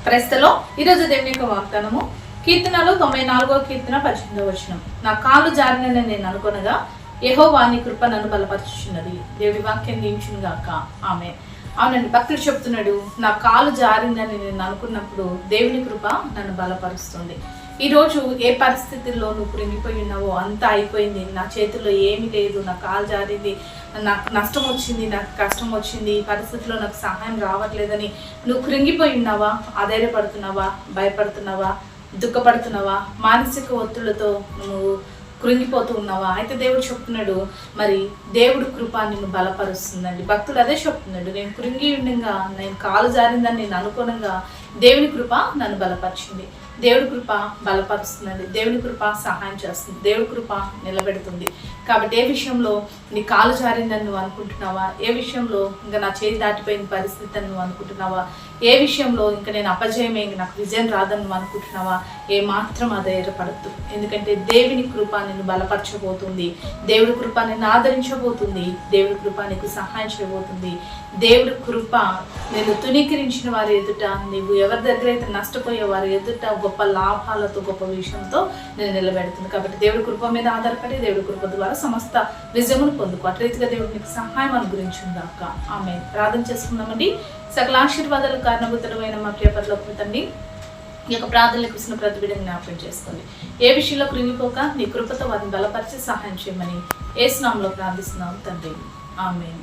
క్రైస్తలో ఈరోజు దేవుని యొక్క వాగ్దానము కీర్తనలు 94వ కీర్తన 18వ వచనం. నా కాలు జారినని నేను అనుకొనగా యెహోవా నీ కృప నన్ను బలపరుచుచున్నది. దేవుడి వాక్యం దీవించును గాక. ఆమె. అవునండి, భక్తుడు చెప్తున్నాడు, నా కాలు జారిందని నేను అనుకున్నప్పుడు దేవుని కృప నన్ను బలపరుస్తుంది. ఈరోజు ఏ పరిస్థితుల్లో నువ్వు కృంగిపోయి ఉన్నావో అంతా అయిపోయింది, నా చేతుల్లో ఏమీ లేదు, నా కాలు జారింది, నాకు నష్టం వచ్చింది, నాకు కష్టం వచ్చింది, ఈ పరిస్థితిలో నాకు సహాయం రావట్లేదని నువ్వు కృంగిపోయి ఉన్నావా? ఆధైర్యపడుతున్నావా? భయపడుతున్నావా? దుఃఖపడుతున్నావా? మానసిక ఒత్తిళ్లతో నువ్వు కృంగిపోతూ ఉన్నావా? అయితే దేవుడు చెప్తున్నాడు, మరి దేవుడు కృప నిన్ను బలపరుస్తుందండి. భక్తుడు అదే చెప్తున్నాడు, నేను కృంగి ఉండగా, నేను కాలు జారిందని నేను అనుకోనంగా దేవుని కృప నన్ను బలపరిచింది. దేవుడి కృప బలపరుస్తుందండి. దేవుని కృప సహాయం చేస్తుంది. దేవుడి కృప నిలబెడుతుంది. కాబట్టి ఏ విషయంలో నీ కాలు జారిందని నువ్వు అనుకుంటున్నావా? ఏ విషయంలో ఇంకా నా చేతి దాటిపోయిన పరిస్థితి అని నువ్వు అనుకుంటున్నావా? ఏ విషయంలో ఇంకా నేను అపజయమే, ఇంక నాకు విజయం రాదని నువ్వు అనుకుంటున్నావా? ఏ మాత్రం అధైర్యపడద్దు. ఎందుకంటే దేవుని కృప నిన్ను బలపరచబోతుంది. దేవుడి కృప నిన్ను ఆదరించబోతుంది. దేవుడి కృప నీకు సహాయం చేయబోతుంది. దేవుడి కృప నేను తునీకరించిన వారి ఎదుట, నీవు ఎవరి దగ్గర అయితే నష్టపోయే వారి ఎదుట గొప్ప లాభాలతో, గొప్ప విషయంతో నేను నిలబెడుతుంది. కాబట్టి దేవుడి కృప మీద ఆధారపడి దేవుడి కృప ద్వారా సమస్త విజయమును పొందుకో. అట్లయితే దేవుడు నీకు సహాయం అనుగ్రహించుగాక. ఆమె. ప్రార్థన చేసుకుందామండి. సకల ఆశీర్వాదాలు కారణభూతుడమైన మా ప్రియ పరలోకపు తండ్రి, ఈ యొక్క ప్రార్థనలకు ఇస్తున్న ప్రతి బిడ్డని జ్ఞాపకం చేసుకోండి. ఏ విషయంలో కృంగిపోక నీ కృపతో వారిని బలపరిచి సహాయం చేయమని యేసు నామములో ప్రార్థిస్తున్నాం తండ్రి. ఆమేన్.